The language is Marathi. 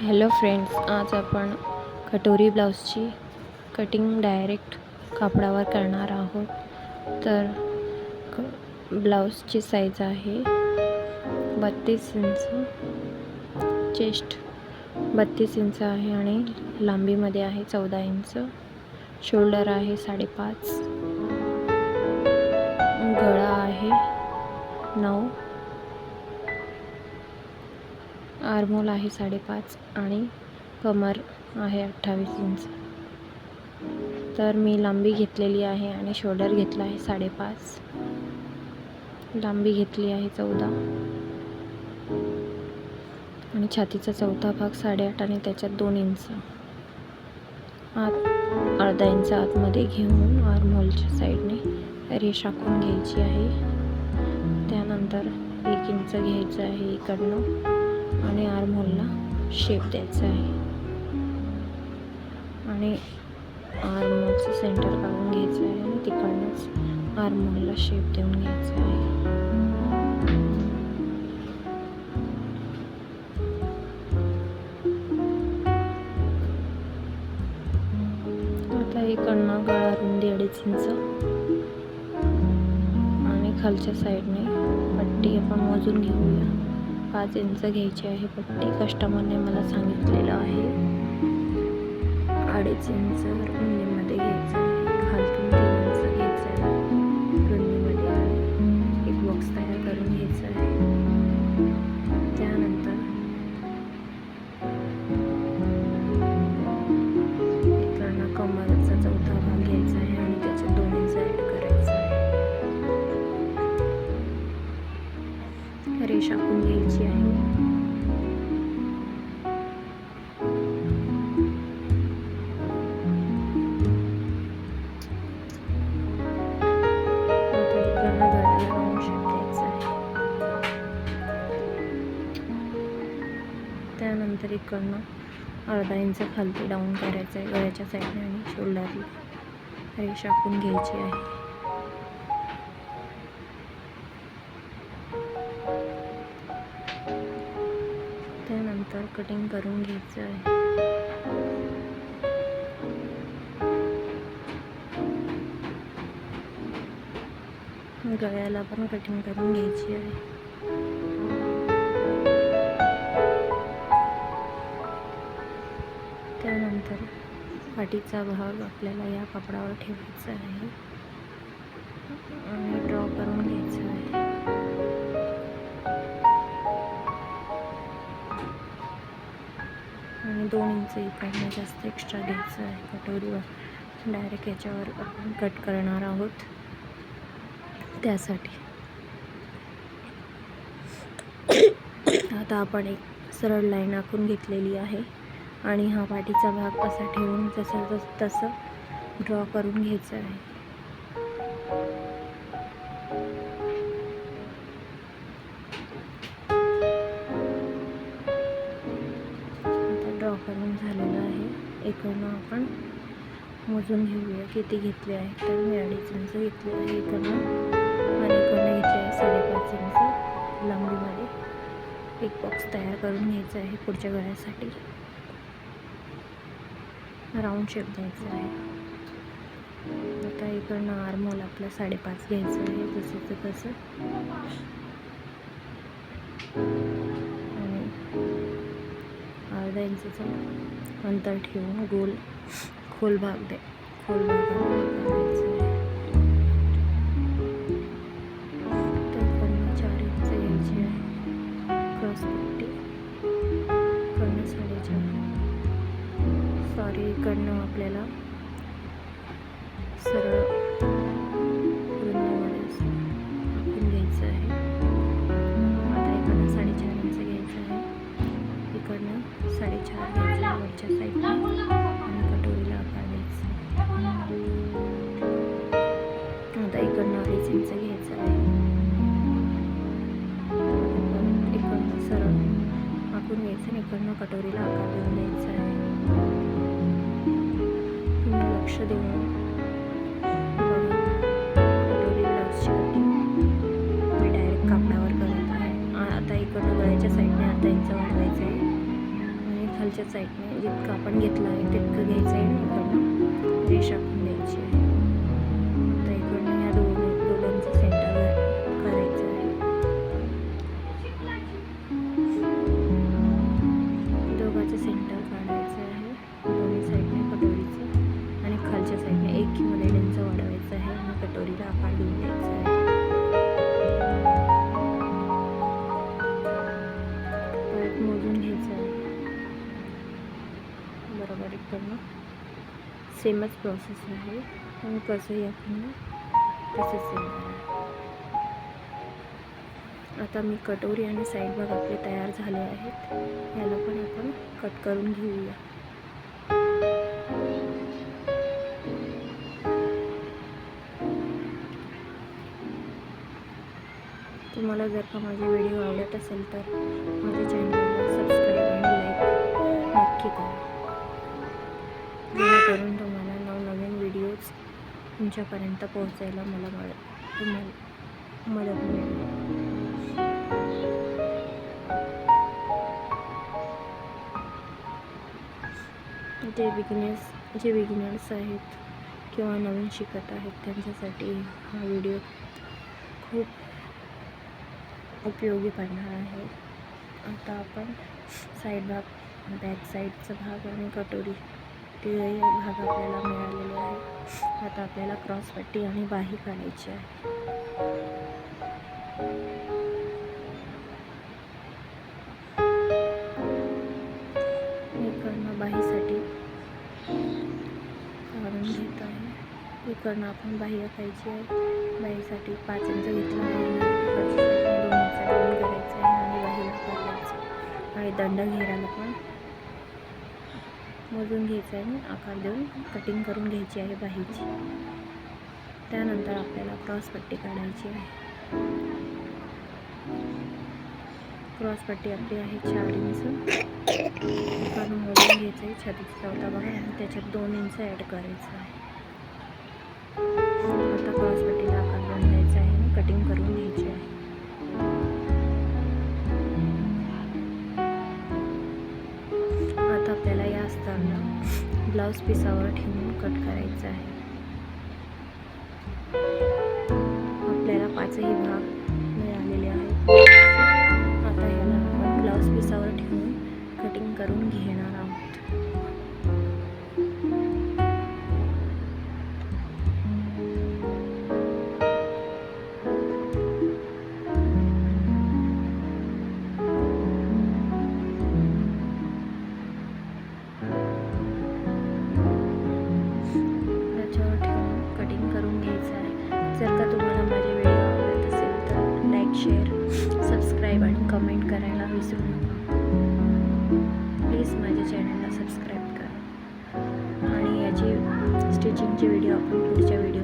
हॅलो फ्रेंड्स, आज आपण कटोरी ब्लाऊजची कटिंग डायरेक्ट कापडावर करणार आहोत. तर ब्लाऊजची साईज आहे 32 इंच, चेस्ट 32 इंच आहे आणि लांबीमध्ये आहे 14 इंच, शोल्डर आहे 5.5, गळा आहे 9, आर्महोल आहे 5.5 आणि कमर आहे 28 इंच. तर मी लांबी घेतलेली आहे आणि शोल्डर घेतला आहे 5.5, लांबी घेतली आहे 14 आणि छातीचा चौथा भाग 8.5 आणि त्याच्यात 2 इंच आत, अर्धा इंच आतमध्ये घेऊन आर्महोलच्या साईडने रेष आखून घ्यायची आहे. त्यानंतर 1 इंच घ्यायचं आहे इकडनं आणि आर्महोलला शेप द्यायचा आहे आणि आर्महोलचं सेंटर काढून घ्यायचं आहे आणि तिकडनंच आर्महोलला शेप देऊन घ्यायचा आहे. आता इकडनं गळा रुंदी 2.5 इंच आणि खालच्या साईडने पट्टी आपण मोजून घेऊया. 5 इंच घ्यायची आहे पट्टी. कस्टमरने मला सांगितलेलं आहे 2.5 इंच रुंदीमध्ये घ्यायचं आहे. खालतून 3 इंच घ्यायचं आहे रुंदीमध्ये आणि एक बॉक्स तयार करून घ्यायचा आहे. त्यानंतर इकडनं कमरचा चौथा भाग घ्यायचा आहे आणि त्याच्यात 2 इंच ॲड करायचं आहे. रेष आखून घ्यायची आहे. त्यानंतर इकडनं अर्धा इंच खालती डाऊन करायचं आहे गळ्याच्या साईडने आणि शोल्डरला रेष आखून घ्यायची आहे. त्यानंतर कटिंग करून घ्यायचं आहे. गळ्याला पण कटिंग करून घ्यायची आहे. त्यानंतर पाठीचा भाग आपल्याला या कापडावर ठेवायचा आहे आणि ड्रॉ करून घ्यायचा आहे. आणि 2 इंच इकडनं जास्त एक्स्ट्रा घ्यायचं आहे कटोरीवर. डायरेक्ट याच्यावर आपण कट करणार आहोत त्यासाठी. आता आपण एक सरळ लाईन आखून घेतलेली आहे आणि हा पाठीचा भाग असा ठेवून तसं ड्रॉ करून घ्यायचं आहे. आता ड्रॉ करून झालेलं आहे. इकडनं आपण मोजून घेऊया किती घेतले आहे. तर मी 2.5 इंच घेतले आहे इकडनं आणि इकडनं घेतले आहे 5.5 इंच लांबीमध्ये. एक बॉक्स तयार करून घ्यायचा आहे पुढच्या गळ्यासाठी. राऊंड शेप द्यायचा आहे. आता इकडनं आर्महोल आपला 5.5 घ्यायचं आहे जसंचं तसं आणि अर्धा इंचचं अंतर ठेवून खोल भाग करायचा आहे. त्याकडनं 4 इंच घ्यायची आहे क्रॉस पट्टी. इकडनं 4.5 इकडनं आपल्याला सरळ रुंदीमध्ये आखून घ्यायचं आहे. आता इकडनं 4.5 इंच घ्यायचं आहे. इकडनं 4.5 घ्यायचं आहे वरच्या साईडला आणि कटोरीला आकार द्यायचा. आता इकडनं 2.5 इंच घ्यायचं आहे. इकडनं सरळ आखून घ्यायचं आणि इकडनं कटोरीला आकार देऊन द्यायचा आहे. लक्ष देऊन कटोरी ब्लाऊजची कटिंग मी डायरेक्ट कापडावर करत आहे. आता इकडनं गळ्याच्या साईडने अर्धा इंच वाढवायचं आहे आणि खालच्या साईडने जितकं आपण घेतलं आहे तितकं घ्यायचं आहे आणि इकडनं रेष आखून द्यायची आहे. आता इकडनं या दोघांचं सेंटर करायचं आहे. दोघांचं सेंटर काढायचं आहे दोन्ही साईडने कटोरीचं आणि खालच्या साईडने 1 किंवा 1.5 इंच वाढवायचं आहे आणि कटोरीला आकार देऊन द्यायचा आहे. मोजून घ्यायचं आहे बरोबर. इकडनं सेमच प्रोसेस आहे आणि कसंही आपण तसेच सेम आहे. आता मी कटोरी आणि साईड भाग आपले तयार झाले आहेत. याला पण आपण कट करून घेऊया. तुम्हाला जर का माझे व्हिडिओ आवडत असेल तर माझ्या चॅनलला सबस्क्राईब आणि लाईक नक्की करा, जेणेकरून तुम्हाला नवनवीन व्हिडिओज तुमच्यापर्यंत पोहोचायला तुम्हाला मदत मिळेल. जे बिगिनर्स आहेत किंवा नवीन शिकत आहेत त्यांच्यासाठी हा व्हिडिओ खूप उपयोगी पडणार आहे. आता आपण साईड भाग, बॅक साईडचा भाग आणि कटोरी ते भाग आपल्याला मिळालेले आहे. आता आपल्याला क्रॉसपट्टी आणि बाही काढायची आहे. इकडनं बाहीसाठी काढून घेत आहे. इकडनं आपण बाही आखायची आहे. बाहीसाठी 5 इंच घेतला आहे आणि 2 इंच डाऊन करायचं आहे आणि बाहीला काढायचं आणि दंड घेराला पण मोजून घ्यायचं आहे आणि आकार देऊन कटिंग करून घ्यायची आहे बाहीची. त्यानंतर आपल्याला क्रॉसपट्टी काढायची आहे. क्रॉसपट्टी आपली आहे 4 इंच. काढून मोजून घ्यायचं आहे 36 भाग आणि त्याच्यात 2 इंच ॲड करायचं आहे. आता क्रॉसपट्टीला आकार देऊन द्यायचा आहे आणि कटिंग करून घ्यायची आहे. आता आपल्याला या अस्ताला ब्लाऊज पिसावर ठेवून कट करायचं आहे. आपल्याला 5ही भाग मिळालेले आहेत. आता याला आपण ब्लाऊज पिसावर ठेवून कटिंग करून घेणार आहोत. जर का तुम्हाला माझे व्हिडिओ आवडत असेल तर लाईक, शेअर, सबस्क्राईब आणि कमेंट करायला विसरू नका. प्लीज माझ्या चॅनलला सबस्क्राईब करा आणि याची स्टिचिंगची व्हिडिओ आपण पुढच्या व्हिडिओ